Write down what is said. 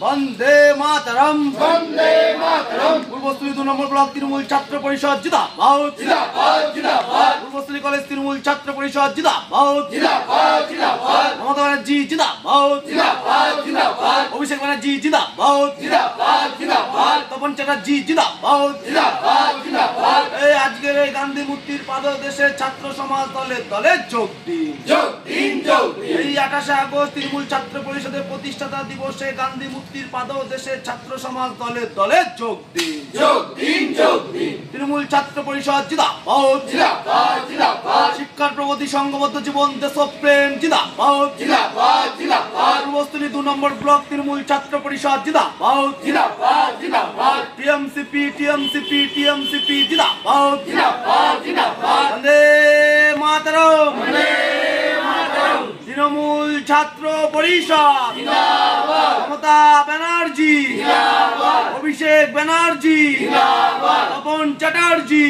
বন্দে মাতরম পূর্বস্থলী 2 নম্বর block Trinamool ছাত্র পরিষদ জিন্দাবাদ পূর্বস্থলী কলেজ তৃণমূল ছাত্র পরিষদ জিন্দাবাদ মমতা ব্যানার্জি জিন্দাবাদ অভিষেক ব্যানার্জি জিন্দাবাদ তপন চ্যাটার্জি জিন্দাবাদ এই আজকের এই গান্ধী মূর্তির পাদদেশে ছাত্র সমাজ দলে দলে যোগ দিন। এই 28 আগস্ট তৃণমূল ছাত্র পরিষদের প্রতিষ্ঠাতা দিবসে গান্ধী মূর্তির পাদদেশে ছাত্র সমাজ দলে দলে যোগ দিন। তৃণমূল ছাত্র পরিষদ জিন্দাবাদ শিক্ষার প্রগতি সংঘবদ্ধ জীবন দেশপ্রেম জিন্দাবাদ পূর্বস্থলী 2 নম্বর ব্লক তৃণমূল ছাত্র পরিষদ জিন্দাবাদ টিএমসিপি জিন্দাবাদ বন্দে মাতরম তৃণমূল ছাত্র পরিষদ মমতা ব্যানার্জি অভিষেক ব্যানার্জি তপন চ্যাটার্জি